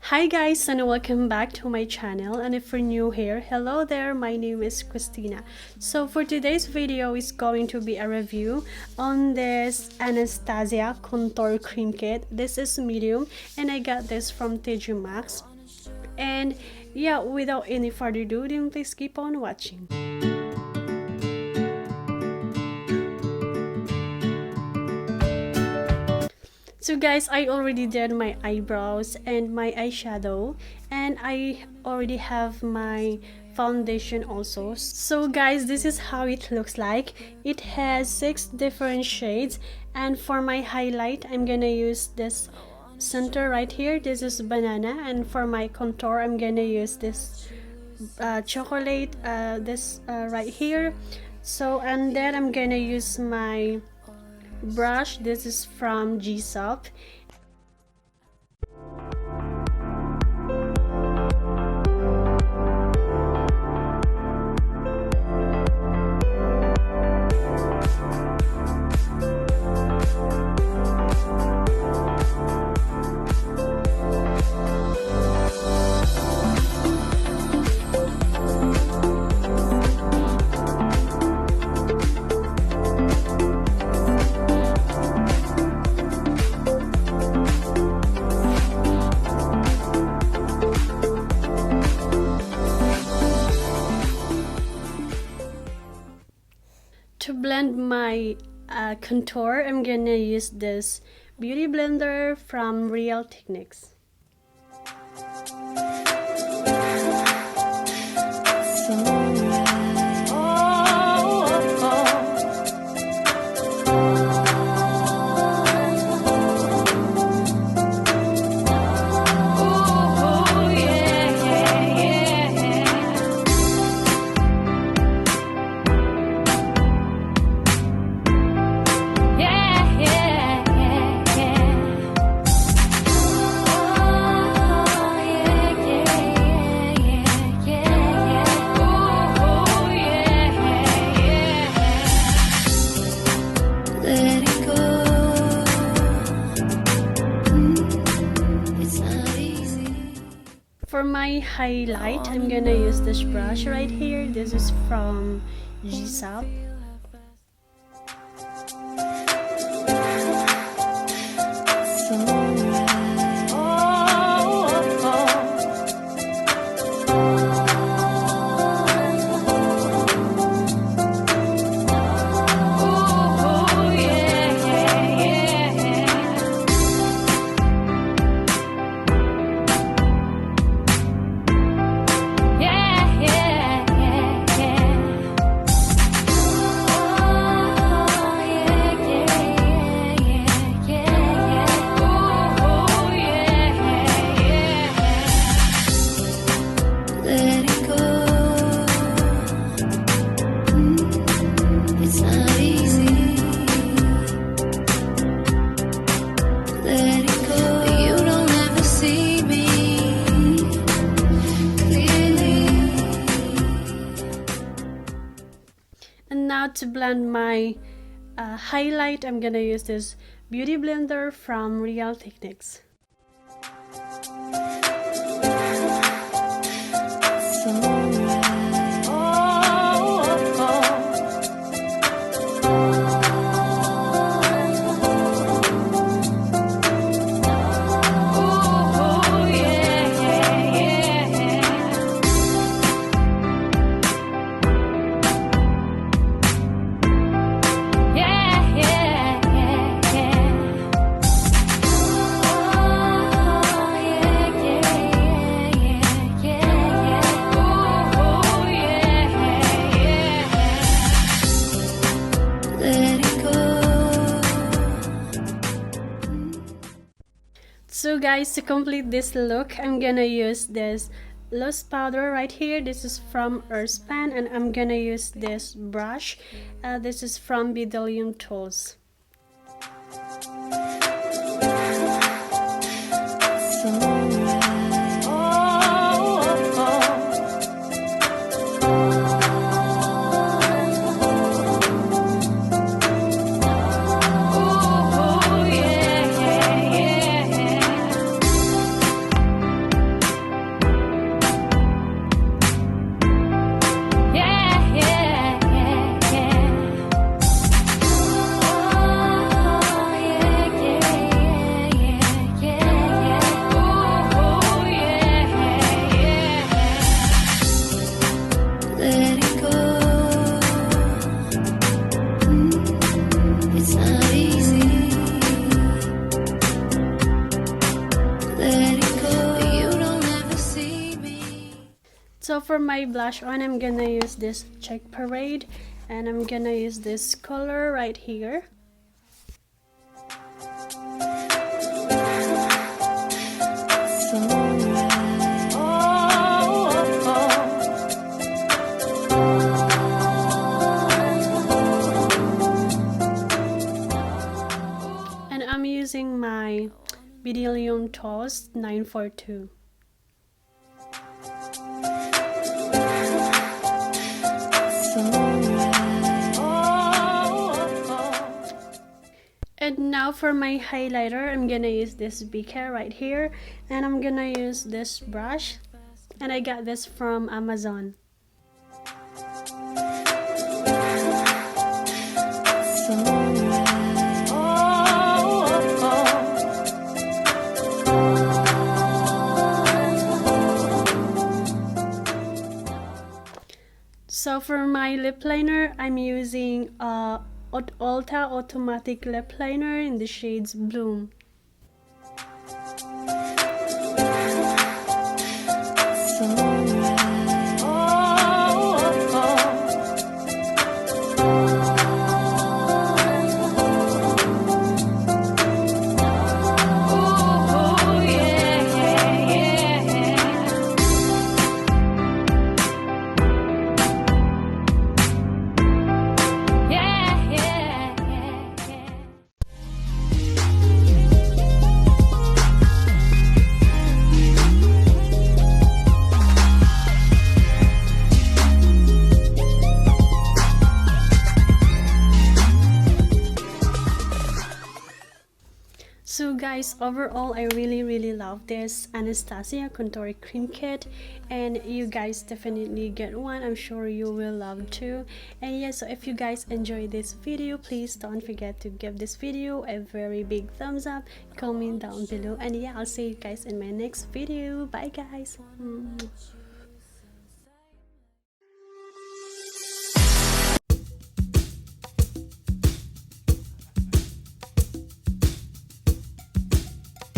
Hi guys and welcome back to my channel, and if you're new here, hello there, my name is Christina. So for today's video is going to be a review on this Anastasia contour cream kit. This is medium and I got this from TJ Maxx. And yeah, without any further ado, then please keep on watching. So guys, I already did my eyebrows and my eyeshadow, and I already have my foundation also. So guys, this is how it looks like. It has 6 different shades, and for my highlight I'm gonna use this center right here. This is banana, and for my contour I'm gonna use this chocolate, this right here. So and then I'm gonna use my brush. This is from G-Soap. To blend my contour, I'm gonna use this beauty blender from Real Techniques. For my highlight, I'm gonna use this brush right here. This is from G-Soap. And now to blend my highlight, I'm gonna use this beauty blender from Real Techniques. So guys, to complete this look, I'm gonna use this loose powder right here. This is from Earthspan, and I'm gonna use this brush. This is from Bidillion Tools. So for my blush on, I'm gonna use this Check Parade, and I'm gonna use this color right here. And I'm using my Bidillion Toast 942. And now for my highlighter, I'm gonna use this BK right here, and I'm gonna use this brush, and I got this from Amazon. So for my lip liner, I'm using Ulta Automatic Lip Liner in the shades Bloom. So guys, overall I really love this Anastasia contour cream kit, and you guys definitely get one. I'm sure you will love too. And yeah, so if you guys enjoyed this video, please don't forget to give this video a very big thumbs up, comment down below, and yeah, I'll see you guys in my next video. Bye guys.